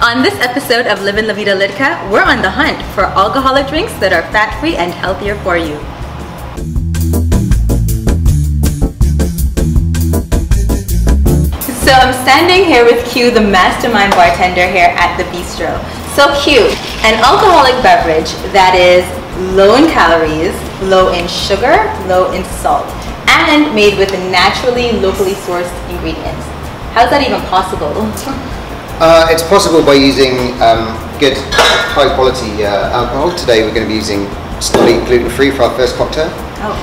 On this episode of Livin' La Vida Lidka, we're on the hunt for alcoholic drinks that are fat-free and healthier for you. So I'm standing here with Q, the mastermind bartender here at the Bistro. So Q, an alcoholic beverage that is low in calories, low in sugar, low in salt, and made with naturally, locally sourced ingredients. How's that even possible? It's possible by using good, high quality alcohol. Today we're going to be using Stoli gluten-free for our first cocktail. Oh.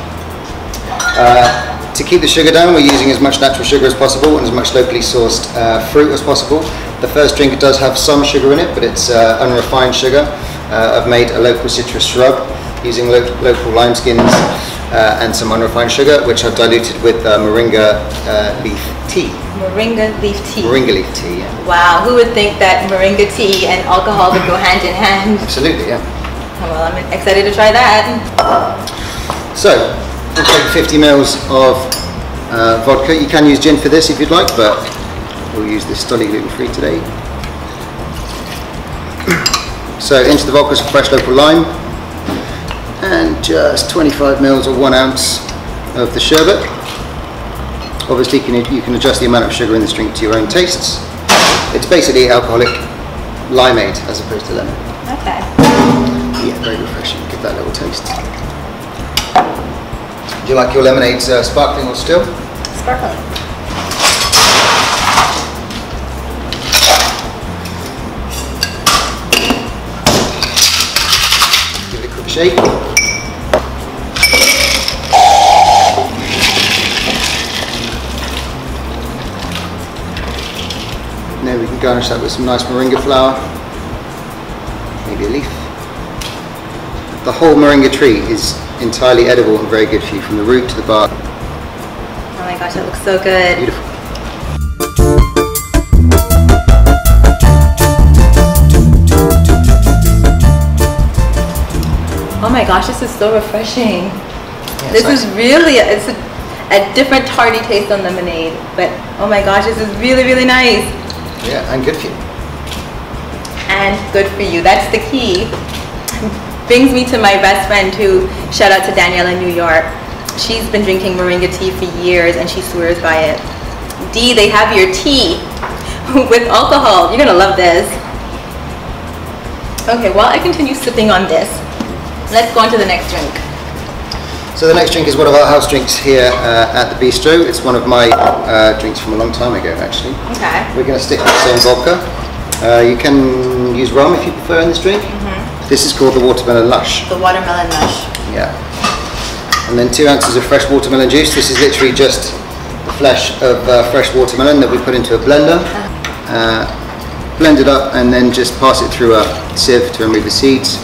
To keep the sugar down, we're using as much natural sugar as possible and as much locally sourced fruit as possible. The first drink does have some sugar in it, but it's unrefined sugar. I've made a local citrus shrub using local lime skins and some unrefined sugar, which I've diluted with moringa leaf tea. Moringa leaf tea. Moringa leaf tea, yeah. Wow, who would think that moringa tea and alcohol would go hand in hand? Absolutely, yeah. Well, I'm excited to try that. So, we'll take 50 ml of vodka. You can use gin for this if you'd like, but we'll use this Stoli gluten-free today. So, into the vodka some fresh local lime, and just 25 ml or 1 ounce of the sherbet. Obviously you can adjust the amount of sugar in this drink to your own tastes. It's basically alcoholic limeade as opposed to lemon. Okay. Yeah, very refreshing. Give that a little taste. Do you like your lemonades sparkling or still? Sparkling. Give it a quick shake. Now we can garnish that with some nice moringa flower, maybe a leaf. The whole moringa tree is entirely edible and very good for you, from the root to the bark. Oh my gosh, that looks so good. Beautiful. Oh my gosh, this is so refreshing. Yeah, this is really, it's a different tarty taste on lemonade, but oh my gosh, this is really, really nice. Yeah, and good for you. And good for you, that's the key. Brings me to my best friend who, shout out to Danielle in New York. She's been drinking moringa tea for years and she swears by it. D, they have your tea with alcohol. You're gonna love this. Okay, while I continue sipping on this, let's go on to the next drink. So the next drink is one of our house drinks here at the Bistro. It's one of my drinks from a long time ago, actually. Okay. We're going to stick with the same vodka. You can use rum if you prefer in this drink. Mm-hmm. This is called the Watermelon Lush. The Watermelon Lush. Yeah. And then 2 ounces of fresh watermelon juice. This is literally just the flesh of fresh watermelon that we put into a blender. Blend it up and then just pass it through a sieve to remove the seeds.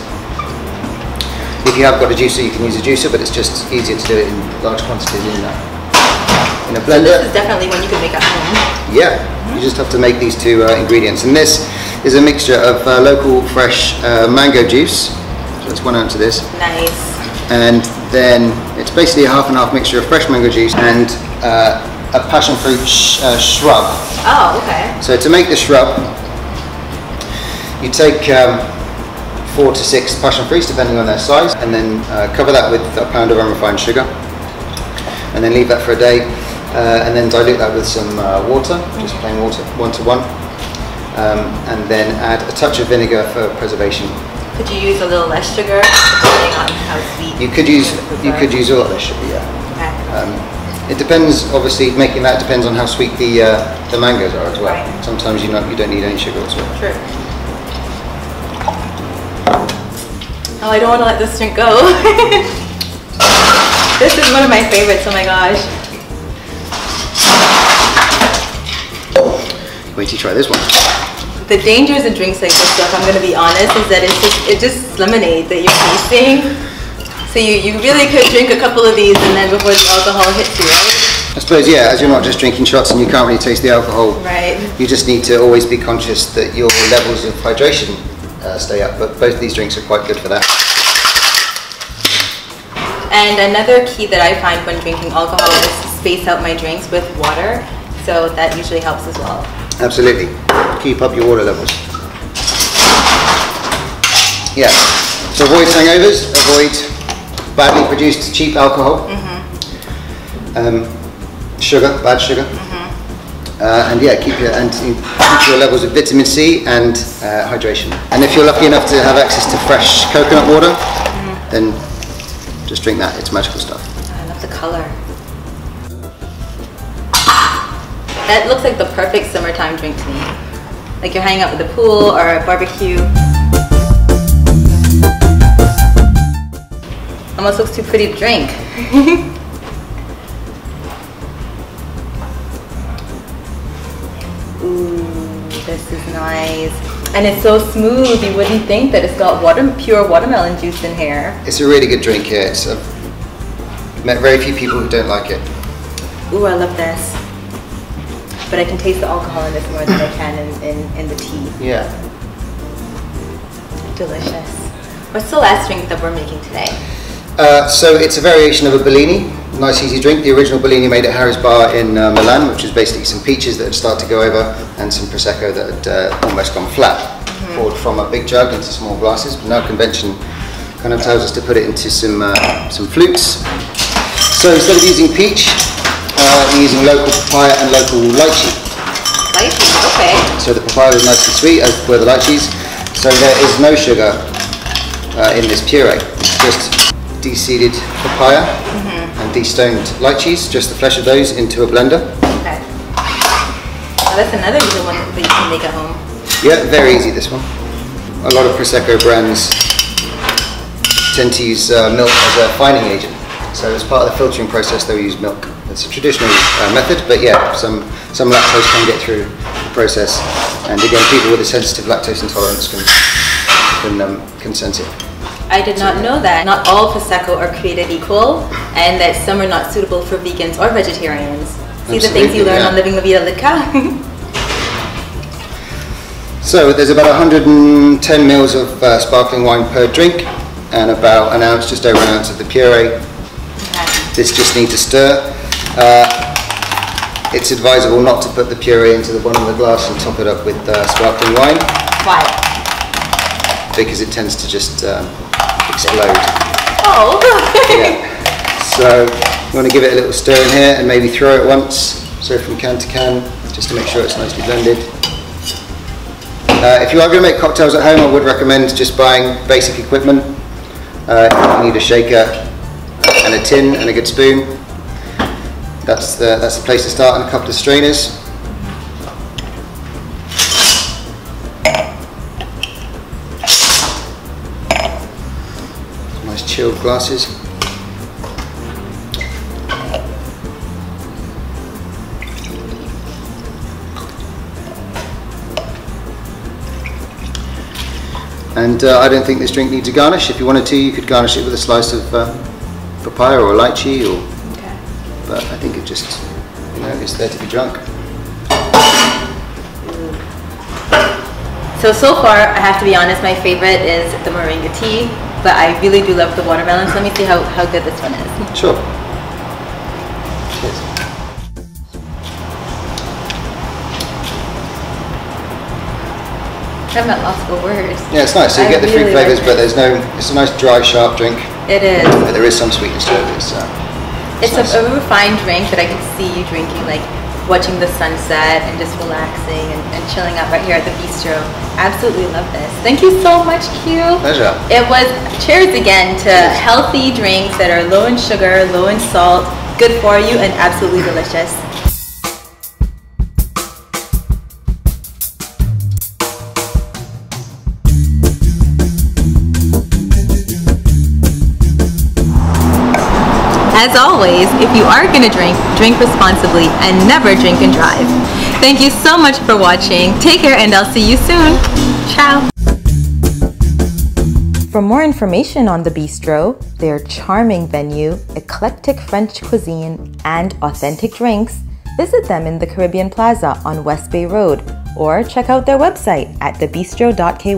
If you have got a juicer, you can use a juicer, but it's just easier to do it in large quantities in a blender. So this is definitely one you can make at home. Yeah, you just have to make these two ingredients. And this is a mixture of local fresh mango juice. So that's 1 ounce of this. Nice. And then it's basically a half and half mixture of fresh mango juice and a passion fruit shrub. Oh, okay. So to make the shrub, you take 4 to 6 passion fruits depending on their size, and then cover that with a pound of unrefined sugar, and then leave that for a day, and then dilute that with some water, just plain water, 1 to 1, and then add a touch of vinegar for preservation. Could you use a little less sugar depending on how sweet? You could use a lot less sugar, yeah. Okay. It depends, obviously making that depends on how sweet the mangoes are as well. Right. Sometimes you don't need any sugar as well. True. Oh, I don't want to let this drink go. This is one of my favorites, oh my gosh. Wait till you try this one. The dangers of drinks like this, if I'm going to be honest, is that it's just lemonade that you're tasting. So you really could drink a couple of these and then before the alcohol hits you, right? I suppose, yeah, as you're not just drinking shots and you can't really taste the alcohol, right. You just need to always be conscious that your levels of hydration stay up, but both these drinks are quite good for that. And another key that I find when drinking alcohol is to space out my drinks with water, so that usually helps as well. Absolutely. Keep up your water levels. Yeah. So avoid hangovers, avoid badly produced cheap alcohol, sugar, bad sugar, and yeah, keep your levels of vitamin C and hydration. And if you're lucky enough to have access to fresh coconut water, then just drink that. It's magical stuff. I love the color. That looks like the perfect summertime drink to me. Like you're hanging out with the pool or a barbecue. Almost looks too pretty to drink. Ooh, this is nice. And it's so smooth, you wouldn't think that it's got pure watermelon juice in here. It's a really good drink here. I've met very few people who don't like it. Ooh, I love this. But I can taste the alcohol in this more than I can in the tea. Yeah. Delicious. What's the last drink that we're making today? So it's a variation of a Bellini. Nice easy drink. The original Bellini made at Harry's Bar in Milan, which was basically some peaches that had started to go over and some Prosecco that had almost gone flat. Poured from a big jug into small glasses, but now convention kind of tells us to put it into some flutes. So instead of using peach, we're using local papaya and local lychee. Lychee, okay. So the papaya is nice and sweet, as were the lychees. So there is no sugar in this puree. It's just de-seeded papaya and de-stoned lychees, just the flesh of those into a blender. Okay. Oh, that's another easy one that you can make at home. Yeah, very easy this one. A lot of Prosecco brands tend to use milk as a fining agent. So as part of the filtering process they'll use milk. It's a traditional method, but yeah, some lactose can get through the process. And again, people with a sensitive lactose intolerance can sense it. I did not know that. Not all Prosecco are created equal, and that some are not suitable for vegans or vegetarians. See the things you learn on Living La Vida Litka? So there's about 110 mils of sparkling wine per drink, and about an ounce, just over an ounce of the puree. This just needs to stir. It's advisable not to put the puree into the bottom of the glass and top it up with sparkling wine. Why? Because it tends to just explode. Oh! Yeah. So you want to give it a little stir in here and maybe throw it once, so from can to can, just to make sure it's nicely blended. If you are going to make cocktails at home, I would recommend just buying basic equipment. You need a shaker and a tin and a good spoon. That's the place to start, and a couple of strainers. Nice chilled glasses. And I don't think this drink needs a garnish. If you wanted to, you could garnish it with a slice of papaya or lychee, or. But I think it just, it's there to be drunk. So far, I have to be honest, my favorite is the moringa tea, but I really do love the watermelon, so let me see how good this one is. Sure. Cheers. I'm at loss for words. Yeah, it's nice. So you get the fruit flavours, but it's a nice dry, sharp drink. It is. But there is some sweetness to it. It's nice. A refined drink that I can see you drinking, like watching the sunset and just relaxing and chilling out right here at the bistro. Absolutely love this. Thank you so much, Q. Pleasure. It was cheers again to healthy drinks that are low in sugar, low in salt, good for you, and absolutely delicious. As always, if you are going to drink, drink responsibly and never drink and drive. Thank you so much for watching. Take care and I'll see you soon. Ciao. For more information on the bistro, their charming venue, eclectic French cuisine, and authentic drinks, visit them in the Caribbean Plaza on West Bay Road or check out their website at thebistro.ky.